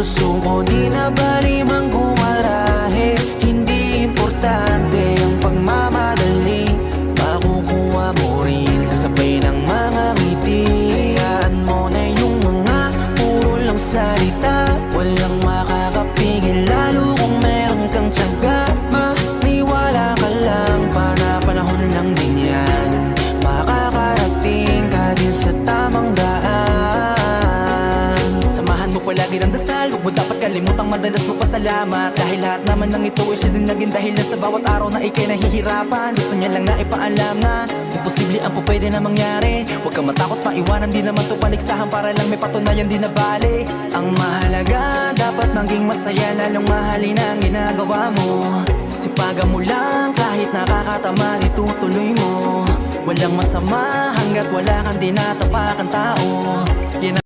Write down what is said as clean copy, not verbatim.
susuko. Di na bali mang gumarahe, hindi importante ang pagmamadali. Makukuha mo rin kasabay ng mga ngiti. Hayaan mo na yung mga puro lang salita, walang makakapigil lalo kung meron kang tiyaga. Maniwala ka lang, panahon lang din yan. Makakarating ka din sa tamang daan. Samahan mo palagi ng dasal, huwag mo dapat kalimutang madalas mo pasalamat. Dahil lahat naman ng ito ay siya din naging dahilan sa bawat araw na ikay nahihirapan. Gusto niya lang na ipaalam na imposible ang po pwede na mangyari. Huwag kang matakot paiwanan, di naman to paligsahan para lang may patunayan, di na bali. Ang mahalaga, dapat maging masaya, lalong mahalin ang ginagawa mo. Sipagan mo lang kahit nakakatama, itutuloy mo. Walang masama hanggat wala kang tinatapakan tao. Yan